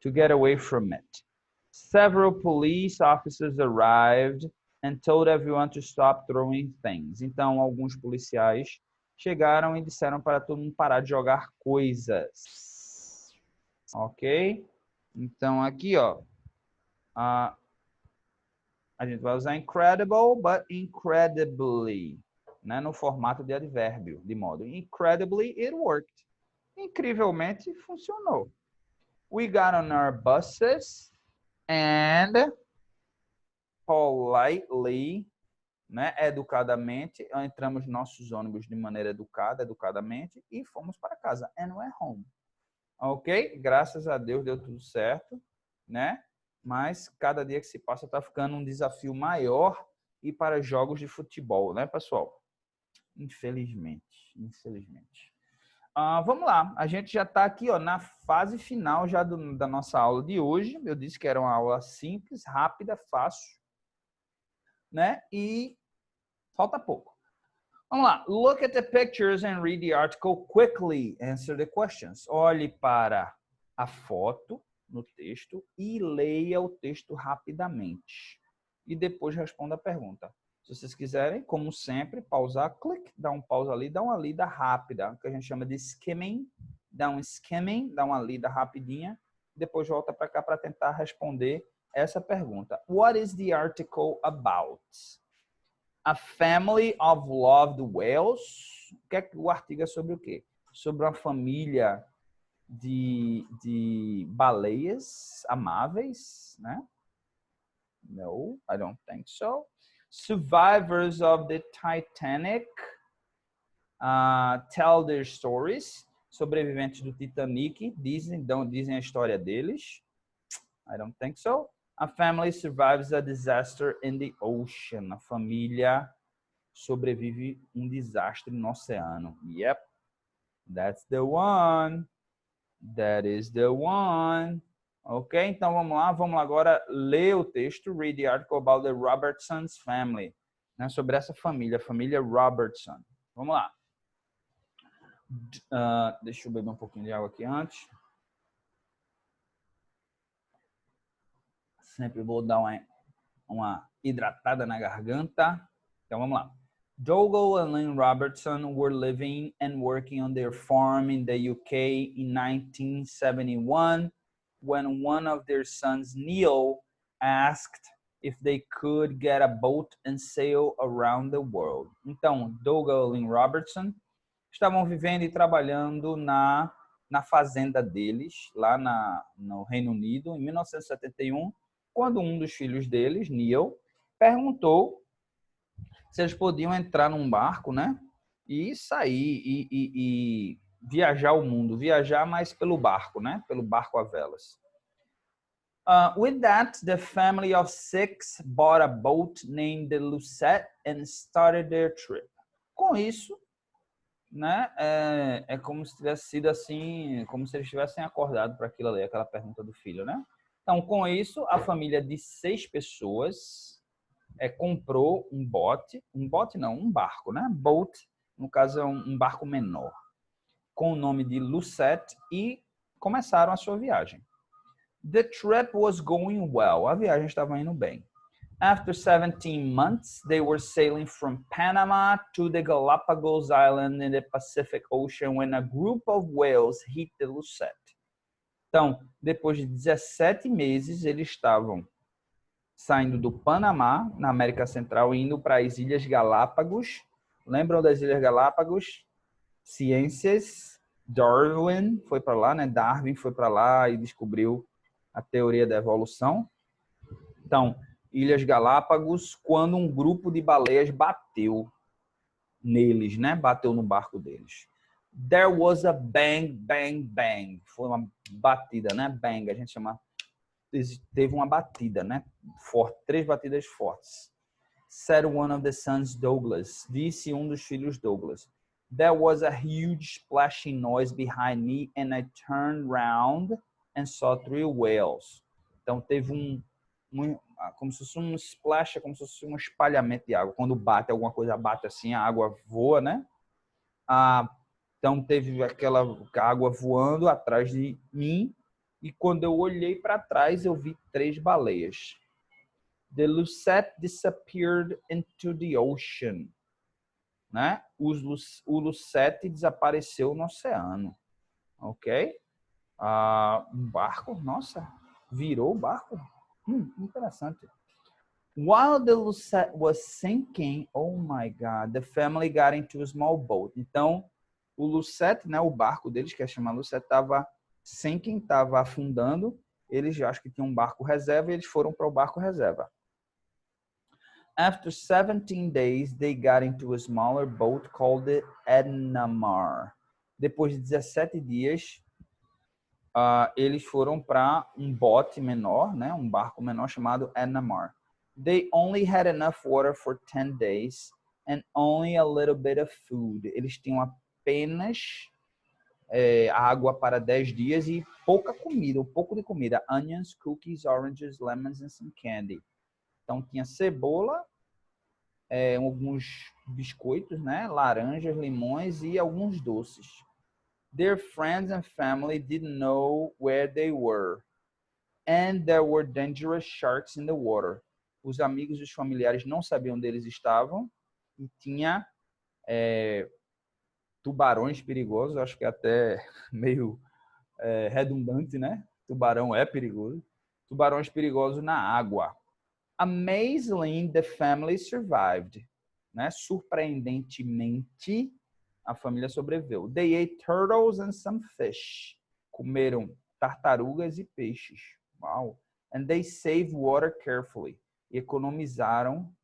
To get away from it. Several police officers arrived and told everyone to stop throwing things. Então, alguns policiais chegaram e disseram para todo mundo parar de jogar coisas. Ok? Então, aqui, ó, a gente vai usar incredible, but incredibly, né? No formato de advérbio, de modo incredibly, it worked. Incrivelmente, funcionou. We got on our buses and politely, né, educadamente, entramos nos nossos ônibus de maneira educada, educadamente, e fomos para casa. And we're home. Ok? Graças a Deus deu tudo certo, né? Mas cada dia que se passa está ficando um desafio maior ir para jogos de futebol, né, pessoal? Infelizmente, infelizmente. Vamos lá, a gente já está aqui, ó, na fase final já da nossa aula de hoje. Eu disse que era uma aula simples, rápida, fácil, né? E falta pouco. Vamos lá. Look at the pictures and read the article quickly. Answer the questions. Olhe para a foto no texto e leia o texto rapidamente. E depois responda a pergunta. Se vocês quiserem, como sempre, pausar, clique, dá um pause ali, dá uma lida rápida, que a gente chama de skimming. Dá um skimming, dá uma lida rapidinha, depois volta para cá para tentar responder essa pergunta. What is the article about? A family of loved whales. O artigo é sobre o quê? Sobre uma família de baleias amáveis, né? No, I don't think so. Survivors of the Titanic tell their stories. Sobreviventes do Titanic dizem a história deles. I don't think so. A family survives a disaster in the ocean. A família sobrevive um desastre no oceano. Yep, that's the one. That is the one. Ok, então vamos lá agora ler o texto, read the article about the Robertson's family, né, sobre essa família, a família Robertson. Vamos lá. Deixa eu beber um pouquinho de água aqui antes. Sempre vou dar uma hidratada na garganta. Então vamos lá. Dougal and Lynn Robertson were living and working on their farm in the UK in 1971. When one of their sons, Neil, asked if they could get a boat and sail around the world. Então, Dougal e Lynn Robertson estavam vivendo e trabalhando na fazenda deles, lá no Reino Unido, em 1971, quando um dos filhos deles, Neil, perguntou se eles podiam entrar num barco, né? E sair e viajar o mundo, viajar mais pelo barco, né? Pelo barco a velas. With that, the family of 6 bought a boat named the Lucette and started their trip. Com isso, né? É como se tivesse sido assim, como se eles tivessem acordado para aquilo ali, aquela pergunta do filho, né? Então, com isso, a família de 6 pessoas comprou um barco, né? Boat, no caso é um barco menor, com o nome de Lucette, e começaram a sua viagem. The trip was going well. A viagem estava indo bem. After 17 months, they were sailing from Panama to the Galapagos Island in the Pacific Ocean when a group of whales hit the Lucette. Então, depois de 17 meses, eles estavam saindo do Panamá, na América Central, indo para as Ilhas Galápagos. Lembram das Ilhas Galápagos? Ciências. Darwin foi para lá, né? Darwin foi para lá e descobriu a teoria da evolução. Então, Ilhas Galápagos, quando um grupo de baleias bateu neles, né? Bateu no barco deles. There was a bang, bang, bang. Foi uma batida, né? Bang, a gente chama. Teve uma batida, né? Forte, 3 batidas fortes. Said one of the sons Douglas. Disse um dos filhos Douglas. There was a huge splashing noise behind me and I turned round and saw 3 whales. Então teve como se fosse um splash, como se fosse um espalhamento de água. Quando bate, alguma coisa bate assim, a água voa, né? Então teve aquela água voando atrás de mim e quando eu olhei para trás eu vi 3 baleias. The Lucette disappeared into the ocean. Né? O Lucette desapareceu no oceano. Ok? Um barco, nossa, virou o barco. Interessante. While the Lucette was sinking, oh my God, the family got into a small boat. Então, o Lucette, né, o barco deles, que é chamado Lucette, estava sinking, estava afundando. Eles já acho que tinham um barco reserva e eles foram para o barco reserva. After 17 days, they got into a smaller boat called the Edna Mar. Depois de 17 dias, eles foram para um bote menor, né, um barco menor chamado Edna Mar. They only had enough water for 10 days and only a little bit of food. Eles tinham apenas água para 10 dias e pouca comida, um pouco de comida. Onions, cookies, oranges, lemons and some candy. Então tinha cebola, alguns biscoitos, né, laranjas, limões e alguns doces. Their friends and family didn't know where they were. And there were dangerous sharks in the water. Os amigos e os familiares não sabiam onde eles estavam e tinha tubarões perigosos, acho que é até meio redundante, né? Tubarão é perigoso. Tubarões perigosos na água. Amazingly, the family survived. Né? Surpreendentemente, a família sobreviveu. They ate turtles and some fish. Comeram tartarugas e peixes. Wow. And they saved water carefully. Economizaram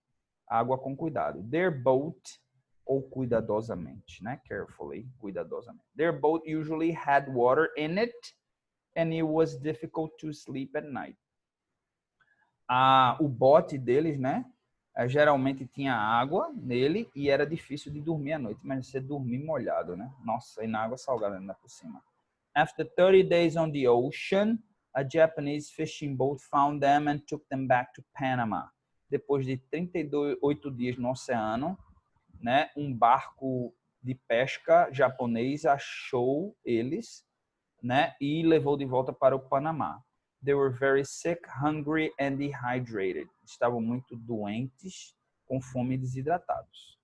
água com cuidado. Their boat, ou cuidadosamente, né? Carefully, cuidadosamente. Their boat usually had water in it and it was difficult to sleep at night. O bote deles, né? Geralmente tinha água nele e era difícil de dormir à noite. Mas você dormir molhado, né? Nossa, e na água salgada ainda por cima. After 30 days on the ocean, a Japanese fishing boat found them and took them back to Panama. Depois de 38 dias no oceano, né? Um barco de pesca japonês achou eles, né? E levou de volta para o Panamá. They were very sick, hungry and dehydrated. Estavam muito doentes, com fome e desidratados.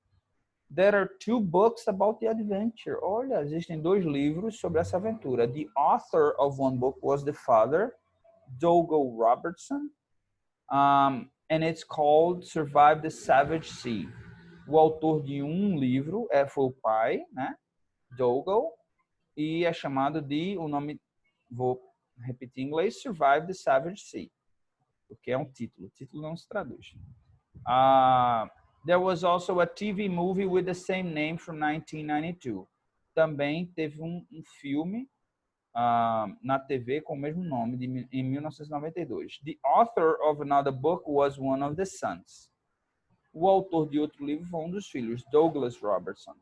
There are 2 books about the adventure. Olha, existem 2 livros sobre essa aventura. The author of one book was the father, Dougal Robertson, and it's called Survive the Savage Sea. O autor de um livro foi o pai, né? Dougal, e é chamado de, vou repetir em inglês, Survive the Savage Sea, porque é um título. O título não se traduz. There was also a TV movie with the same name from 1992. Também teve um filme na TV com o mesmo nome em 1992. The author of another book was one of the sons. O autor de outro livro foi um dos filhos, Douglas Robertson.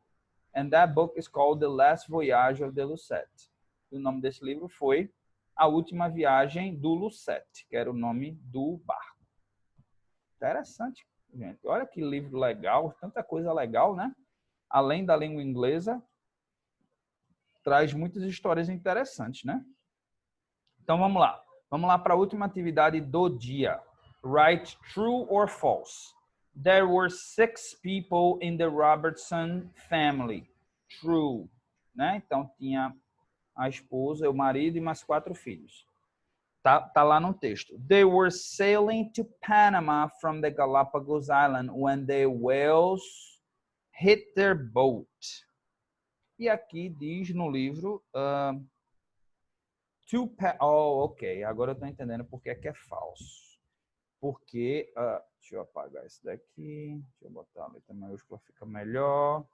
And that book is called The Last Voyage of the Lucette. O nome desse livro foi A Última Viagem do Lucette, que era o nome do barco. Interessante, gente. Olha que livro legal, tanta coisa legal, né? Além da língua inglesa, traz muitas histórias interessantes, né? Então, vamos lá. Vamos lá para a última atividade do dia. Write true or false. There were 6 people in the Robertson family. True. Né? Então, tinha a esposa, o marido e mais 4 filhos. Tá lá no texto. They were sailing to Panama from the Galapagos Island when the whales hit their boat. E aqui diz no livro... ok. Agora eu estou entendendo por que é falso. Porque... deixa eu apagar isso daqui. Deixa eu botar a letra maiúscula, fica melhor.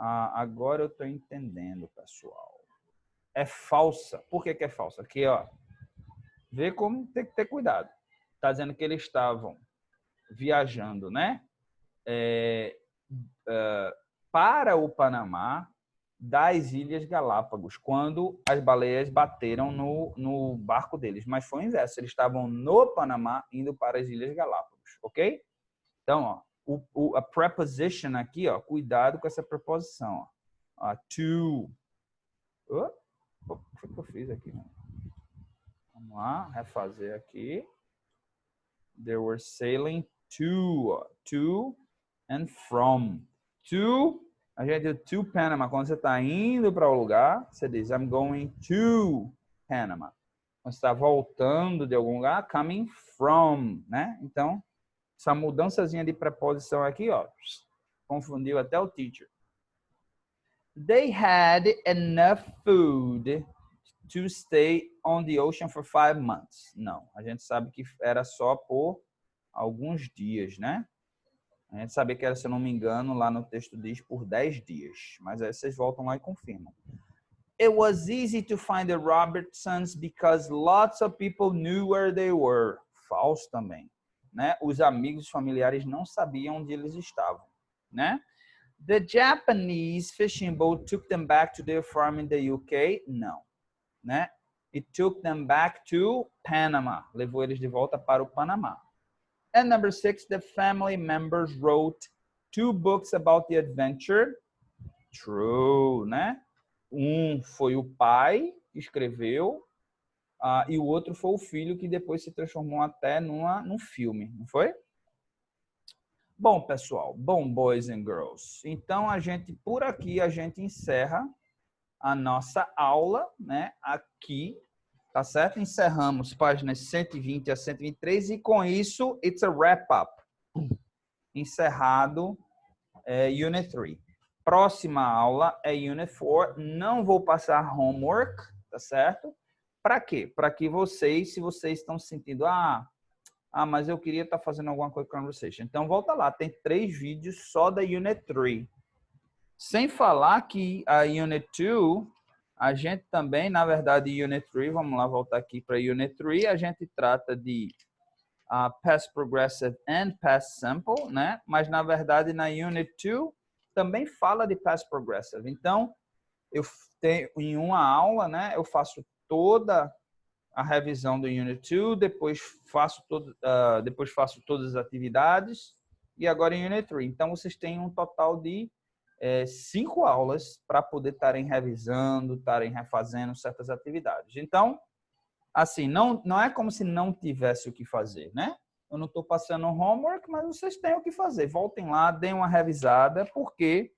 Agora eu estou entendendo, pessoal. É falsa. Por que é falsa? Aqui, ó. Vê como tem que ter cuidado. Está dizendo que eles estavam viajando, né? Para o Panamá das Ilhas Galápagos, quando as baleias bateram no barco deles. Mas foi o inverso. Eles estavam no Panamá indo para as Ilhas Galápagos, ok? Então, ó, a preposition aqui, ó, cuidado com essa preposição. Ó. To. O que foi que eu fiz aqui? Vamos lá, refazer aqui. They were sailing to and from. To, a gente diz to Panama. Quando você está indo para o lugar, você diz I'm going to Panama. Quando você está voltando de algum lugar, coming from, né? Então, essa mudançazinha de preposição aqui, ó, confundiu até o teacher. They had enough food to stay on the ocean for 5 months. Não, a gente sabe que era só por alguns dias, né? A gente sabia que era, se eu não me engano, lá no texto diz por 10 dias. Mas aí vocês voltam lá e confirmam. It was easy to find the Robertsons because lots of people knew where they were. Falso também, né? Os amigos e familiares não sabiam onde eles estavam, né? The Japanese fishing boat took them back to their farm in the UK. Não, né? It took them back to Panama. Levou eles de volta para o Panamá. And number 6, the family members wrote 2 books about the adventure. True, né? Um foi o pai que escreveu, e o outro foi o filho que depois se transformou até num filme, não foi? Bom, pessoal, bom, boys and girls. Então, por aqui, a gente encerra a nossa aula, né? Aqui, tá certo? Encerramos páginas 120 a 123 e com isso, it's a wrap-up. Encerrado Unit 3. Próxima aula é Unit 4. Não vou passar homework, tá certo? Para quê? Para que vocês, se vocês estão sentindo, mas eu queria estar fazendo alguma coisa com a conversation. Então, volta lá. Tem 3 vídeos só da Unit 3. Sem falar que a Unit 2... A gente também, na verdade, Unit 3, vamos lá voltar aqui para Unit 3, a gente trata de Past Progressive and Past Simple, né? Mas, na verdade, na Unit 2 também fala de Past Progressive. Então, eu tenho em uma aula, né? Eu faço toda a revisão do Unit 2, depois faço todas as atividades e agora em Unit 3. Então, vocês têm um total de 5 aulas para poder estarem revisando, estarem refazendo certas atividades. Então, assim, não é como se não tivesse o que fazer, né? Eu não estou passando homework, mas vocês têm o que fazer. Voltem lá, deem uma revisada, porque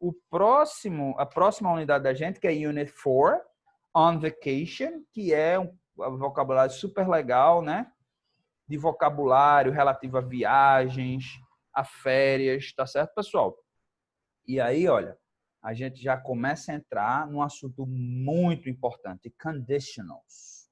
a próxima unidade da gente, que é Unit 4, On Vacation, que é um vocabulário super legal, né? De vocabulário relativo a viagens, a férias, tá certo, pessoal? E aí, olha, a gente já começa a entrar num assunto muito importante, conditionals.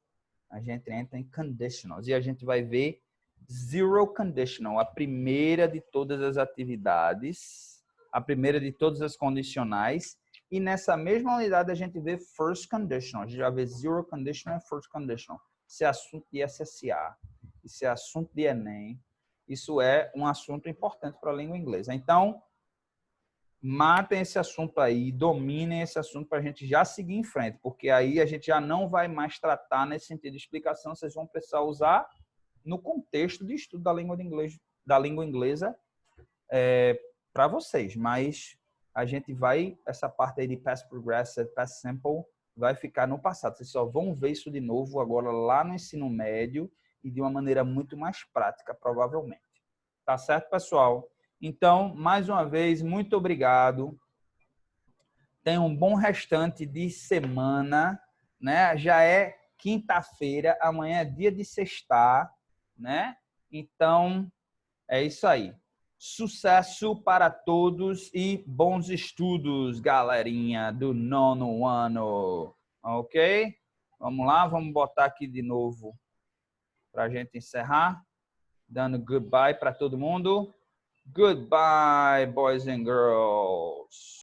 A gente entra em conditionals e a gente vai ver zero conditional, a primeira de todas as atividades, a primeira de todas as condicionais. E nessa mesma unidade a gente vê first conditional. A gente já vê zero conditional e first conditional. Isso é assunto de SSA, isso é assunto de Enem, isso é um assunto importante para a língua inglesa. Então, matem esse assunto aí, dominem esse assunto para a gente já seguir em frente, porque aí a gente já não vai mais tratar nesse sentido de explicação, vocês vão precisar usar no contexto de estudo da língua inglesa para vocês, mas a gente essa parte aí de Past Progressive, Past Simple, vai ficar no passado. Vocês só vão ver isso de novo agora lá no ensino médio e de uma maneira muito mais prática, provavelmente. Tá certo, pessoal? Então, mais uma vez, muito obrigado. Tenham um bom restante de semana, né? Já é quinta-feira, amanhã é dia de sextar, né? Então, é isso aí. Sucesso para todos e bons estudos, galerinha do 9º ano. Ok? Vamos lá, vamos botar aqui de novo para a gente encerrar. Dando goodbye para todo mundo. Goodbye, boys and girls.